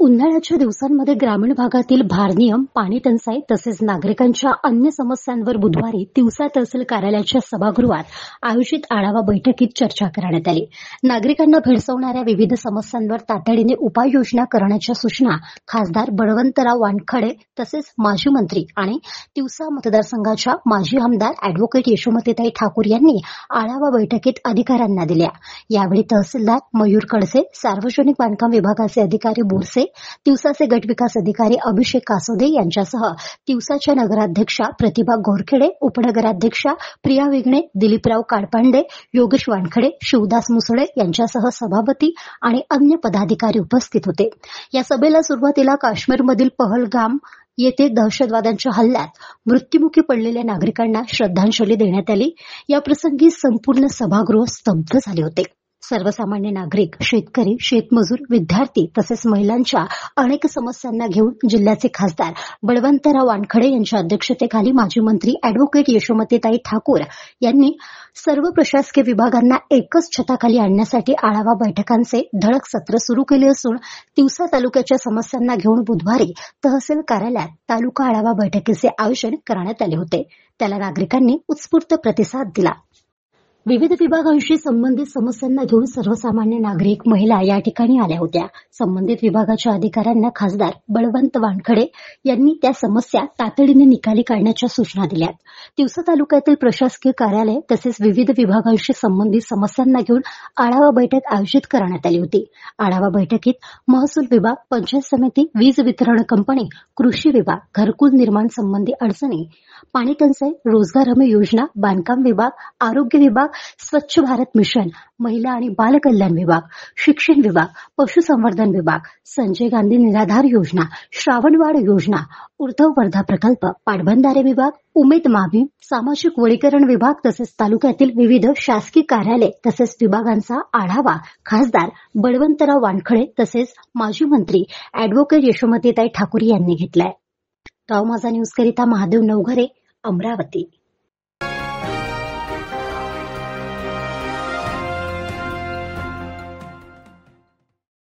उन्हाळ्याच्या दिवसांमध्ये ग्रामीण भागातील भारनियम, पाणी टंचाई तसेच नागरिकांच्या अन्य समस्यांवर बुधवारी तिवसा तहसील कार्यालयाच्या सभागृहात आयोजित आढावा बैठकीत चर्चा करण्यात आली. नागरिकांना भेडसावणाऱ्या विविध समस्यांवर तातडीने उपाययोजना करण्याच्या सूचना खासदार बळवंतराव वानखडे तसेच माजी मंत्री आणि तिवसा मतदारसंघाच्या माजी आमदार अॅडव्होकेट यशोमतीताई ठाकूर यांनी आढावा बैठकीत अधिकाऱ्यांना दिल्या. यावेळी तहसीलदार मयूर कडसे, सार्वजनिक बांधकाम विभागाचे अधिकारी बोरसे, तिवसाचे गट विकास अधिकारी अभिषेक कासोदे यांच्यासह तिवसाच्या नगराध्यक्षा प्रतिभा गोरखेडे, उपनगराध्यक्षा प्रिया विघणे, दिलीपराव काडपांडे, योगेश वानखडे, शिवदास मुसळे यांच्यासह सभापती आणि अन्य पदाधिकारी उपस्थित होते. या सभेला सुरुवातीला काश्मीरमधील पहलगाम येथे दहशतवाद्यांच्या हल्ल्यात मृत्युमुखी पडलेल्या नागरिकांना श्रद्धांजली देण्यात आली. याप्रसंगी संपूर्ण सभागृह स्तब्ध झाले होते. सर्वसामान्य नागरिक, शेतकरी, शेतमजूर, विद्यार्थी तसेच महिलांच्या अनेक समस्यांना घेऊन जिल्ह्याचे खासदार बळवंतराव वानखडे यांच्या अध्यक्षतेखाली माजी मंत्री अॅडव्होकेट यशोमतीताई ठाकूर यांनी सर्व प्रशासकीय विभागांना एकच छताखाली आणण्यासाठी आढावा बैठकांचे धडक सत्र सुरू केले असून तिवसा तालुक्याच्या समस्यांना घेऊन बुधवारी तहसील कार्यालयात तालुका आढावा बैठकीचे आयोजन करण्यात आले होते. त्याला नागरिकांनी उत्स्फूर्त प्रतिसाद दिला. विविध विभागांशी संबंधित समस्यांना घेऊन सर्वसामान्य नागरिक, महिला या ठिकाणी आल्या होत्या. संबंधित विभागाच्या अधिकाऱ्यांना खासदार बळवंत वानखडे यांनी त्या समस्या तातडीने निकाली काढण्याच्या सूचना दिल्या. तिवसा तालुक्यातील प्रशासकीय कार्यालय तसेच विविध विभागांशी संबंधित समस्यांना घेऊन आढावा बैठक आयोजित करण्यात आली होती. आढावा बैठकीत महसूल विभाग, पंचायत समिती, वीज वितरण कंपनी, कृषी विभाग, घरकुल निर्माण संबंधी अडचणी, पाणी टंचाई, रोजगार हमी योजना, बांधकाम विभाग, आरोग्य विभाग, स्वच्छ भारत मिशन, महिला आणि बाल कल्याण विभाग, शिक्षण विभाग, पशुसंवर्धन विभाग, संजय गांधी निराधार योजना, श्रावणवाड योजना, उर्ध्व वर्धा प्रकल्प, पाटबंधारे विभाग, उमेद माभी, सामाजिक वळीकरण विभाग तसेच तालुक्यातील विविध शासकीय कार्यालय तसेच विभागांचा आढावा खासदार बळवंतराव वानखडे तसेच माजी मंत्री अॅडव्होकेट यशोमतीताई ठाकूर यांनी घेतलाय. गाव माझा न्यूज करिता महादेव नवघरे, अमरावती.